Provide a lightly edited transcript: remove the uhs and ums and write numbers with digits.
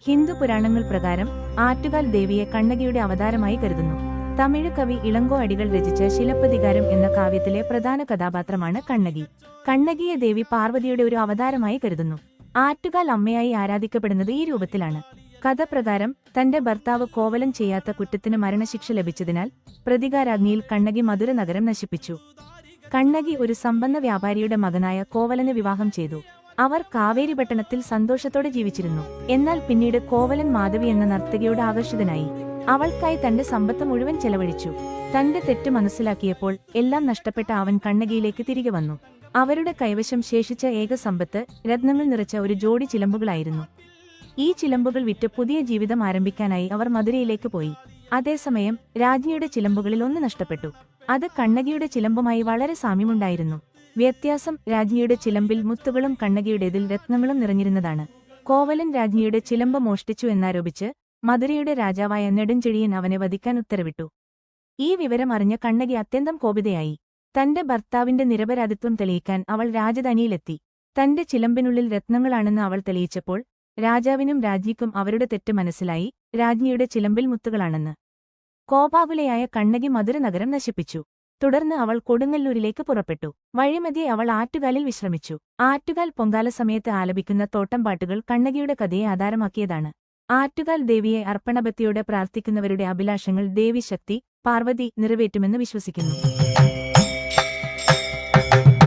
ഹിന്ദു പുരാണങ്ങൾ പ്രകാരം ആറ്റുകാൽ ദേവിയെ കണ്ണകിയുടെ അവതാരമായി കരുതുന്നു. തമിഴ് കവി ഇളങ്കോ അടികൾ രചിച്ച ശിലപ്പതികാരം എന്ന കാവ്യത്തിലെ പ്രധാന കഥാപാത്രമാണ് കണ്ണകി. കണ്ണകിയെ ദേവി പാർവതിയുടെ ഒരു അവതാരമായി കരുതുന്നു. ആറ്റുകാൽ അമ്മയായി ആരാധിക്കപ്പെടുന്നത് ഈ രൂപത്തിലാണ്. കഥ പ്രകാരം തന്റെ ഭർത്താവ് കോവലൻ ചെയ്യാത്ത കുറ്റത്തിന് മരണശിക്ഷ ലഭിച്ചതിനാൽ പ്രതികാരാഗ്നിയിൽ കണ്ണകി മധുര നഗരം നശിപ്പിച്ചു. കണ്ണകി ഒരു സമ്പന്ന വ്യാപാരിയുടെ മകനായ കോവലനെ വിവാഹം ചെയ്തു. അവർ കാവേരിപട്ടണത്തിൽ സന്തോഷത്തോടെ ജീവിച്ചിരുന്നു. എന്നാൽ പിന്നീട് കോവലൻ മാധവി എന്ന നർത്തകിയോട് ആകർഷിതനായി. അവൾക്കായി തന്റെ സമ്പത്ത് മുഴുവൻ ചെലവഴിച്ചു. തന്റെ തെറ്റ് മനസ്സിലാക്കിയപ്പോൾ എല്ലാം നഷ്ടപ്പെട്ട അവൻ കണ്ണകിയിലേക്ക് തിരികെ വന്നു. അവരുടെ കൈവശം ശേഷിച്ച ഏക സമ്പത്ത് രത്നങ്ങൾ നിറച്ച ഒരു ജോഡി ചിലമ്പുകളായിരുന്നു. ഈ ചിലമ്പുകൾ വിറ്റ് പുതിയ ജീവിതം ആരംഭിക്കാനായി അവർ മധുരയിലേക്ക് പോയി. അതേസമയം രാജ്ഞിയുടെ ചിലമ്പുകളിൽ ഒന്ന് നഷ്ടപ്പെട്ടു. അത് കണ്ണകിയുടെ ചിലമ്പുമായി വളരെ സാമ്യമുണ്ടായിരുന്നു. വ്യത്യാസം, രാജ്ഞിയുടെ ചിലമ്പിൽ മുത്തുകളും കണ്ണകിയുടേതിൽ രത്നങ്ങളും നിറഞ്ഞിരുന്നതാണ്. കോവലൻ രാജ്ഞിയുടെ ചിലമ്പ് മോഷ്ടിച്ചു എന്നാരോപിച്ച് മധുരയുടെ രാജാവായ നെടുഞ്ചെഴിയൻ അവനെ വധിക്കാൻ ഉത്തരവിട്ടു. ഈ വിവരം അറിഞ്ഞ കണ്ണകി അത്യന്തം കോപിതയായി. തന്റെ ഭർത്താവിന്റെ നിരപരാധിത്വം തെളിയിക്കാൻ അവൾ രാജധാനിയിലെത്തി. തന്റെ ചിലമ്പിനുള്ളിൽ രത്നങ്ങളാണെന്ന് അവൾ തെളിയിച്ചപ്പോൾ രാജാവിനും രാജ്ഞിക്കും അവരുടെ തെറ്റ് മനസ്സിലായി. രാജ്ഞിയുടെ ചിലമ്പിൽ മുത്തുകളാണെന്ന്. കോപാകുലയായ കണ്ണകി മധുര നഗരം നശിപ്പിച്ചു. തുടർന്ന് അവൾ കൊടുങ്ങല്ലൂരിലേക്ക് പുറപ്പെട്ടു. വഴിമധ്യേ അവൾ ആറ്റുകാലിൽ വിശ്രമിച്ചു. ആറ്റുകാൽ പൊങ്കാല സമയത്ത് ആലപിക്കുന്ന തോട്ടംപാട്ടുകൾ കണ്ണകിയുടെ കഥയെ ആധാരമാക്കിയതാണ്. ആറ്റുകാൽ ദേവിയെ അർപ്പണഭക്തിയോടെ പ്രാർത്ഥിക്കുന്നവരുടെ അഭിലാഷങ്ങൾ ദേവി ശക്തി പാർവതി നിറവേറ്റുമെന്ന് വിശ്വസിക്കുന്നു.